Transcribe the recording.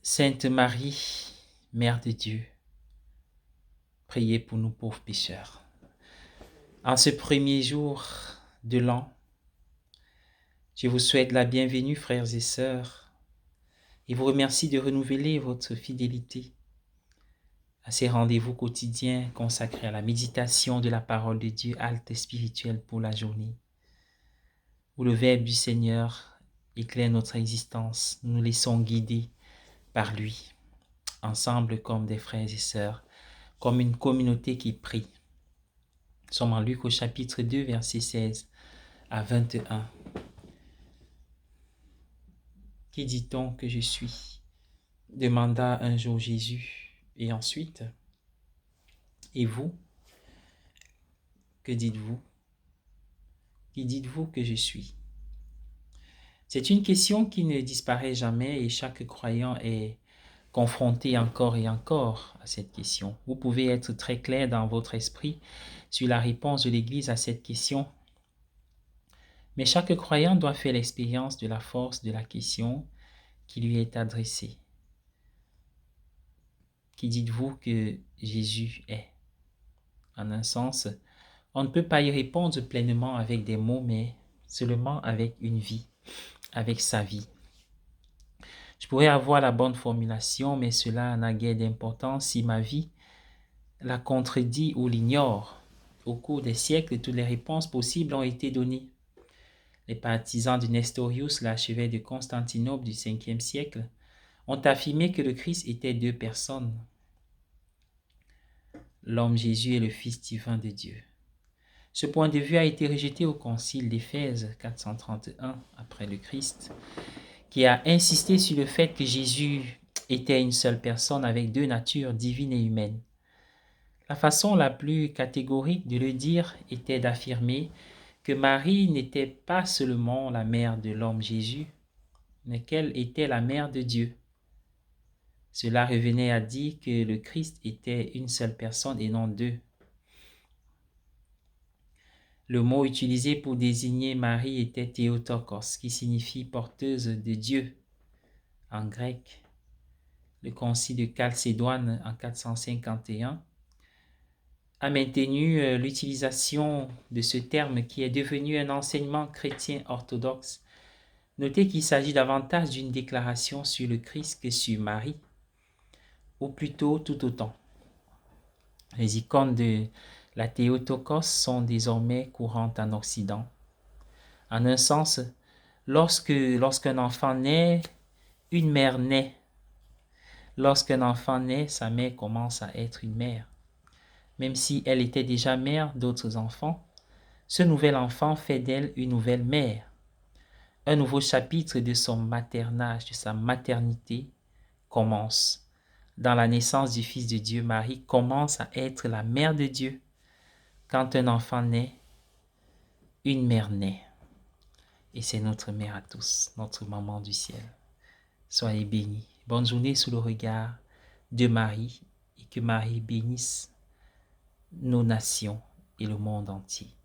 Sainte Marie, Mère de Dieu, priez pour nous pauvres pécheurs. En ce premier jour de l'an, je vous souhaite la bienvenue, frères et sœurs, et vous remercie de renouveler votre fidélité à ces rendez-vous quotidiens consacrés à la méditation de la parole de Dieu, halte spirituelle pour la journée, où le Verbe du Seigneur éclaire notre existence. Nous nous laissons guider par lui, ensemble comme des frères et sœurs, comme une communauté qui prie. Nous sommes en Luc au chapitre 2, versets 16 à 21. Qui dit-on que je suis? Demanda un jour Jésus. Et ensuite, et vous? Que dites-vous? Qui dites-vous que je suis? C'est une question qui ne disparaît jamais et chaque croyant est confronté encore et encore à cette question. Vous pouvez être très clair dans votre esprit sur la réponse de l'Église à cette question, mais chaque croyant doit faire l'expérience de la force de la question qui lui est adressée. Qui dites-vous que Jésus est? En un sens, on ne peut pas y répondre pleinement avec des mots, mais seulement avec une vie, avec sa vie. Je pourrais avoir la bonne formulation, mais cela n'a guère d'importance si ma vie la contredit ou l'ignore. Au cours des siècles, toutes les réponses possibles ont été données. Les partisans de Nestorius, l'archevêque de Constantinople du 5e siècle, ont affirmé que le Christ était deux personnes, l'homme Jésus et le Fils divin de Dieu. Ce point de vue a été rejeté au concile d'Éphèse 431 après le Christ, qui a insisté sur le fait que Jésus était une seule personne avec deux natures divines et humaines. La façon la plus catégorique de le dire était d'affirmer que Marie n'était pas seulement la mère de l'homme Jésus, mais qu'elle était la mère de Dieu. Cela revenait à dire que le Christ était une seule personne et non deux. Le mot utilisé pour désigner Marie était Théotokos, qui signifie porteuse de Dieu en grec. Le concile de Chalcédoine en 451 a maintenu l'utilisation de ce terme qui est devenu un enseignement chrétien orthodoxe. Notez qu'il s'agit davantage d'une déclaration sur le Christ que sur Marie, ou plutôt tout autant. Les icônes de la Théotokos sont désormais courantes en Occident. En un sens, lorsqu'un enfant naît, une mère naît. Lorsqu'un enfant naît, sa mère commence à être une mère. Même si elle était déjà mère d'autres enfants, ce nouvel enfant fait d'elle une nouvelle mère. Un nouveau chapitre de son maternage, de sa maternité, commence. Dans la naissance du Fils de Dieu, Marie commence à être la mère de Dieu. Quand un enfant naît, une mère naît. Et c'est notre mère à tous, notre maman du ciel. Soyez bénis. Bonne journée sous le regard de Marie et que Marie bénisse nos nations et le monde entier.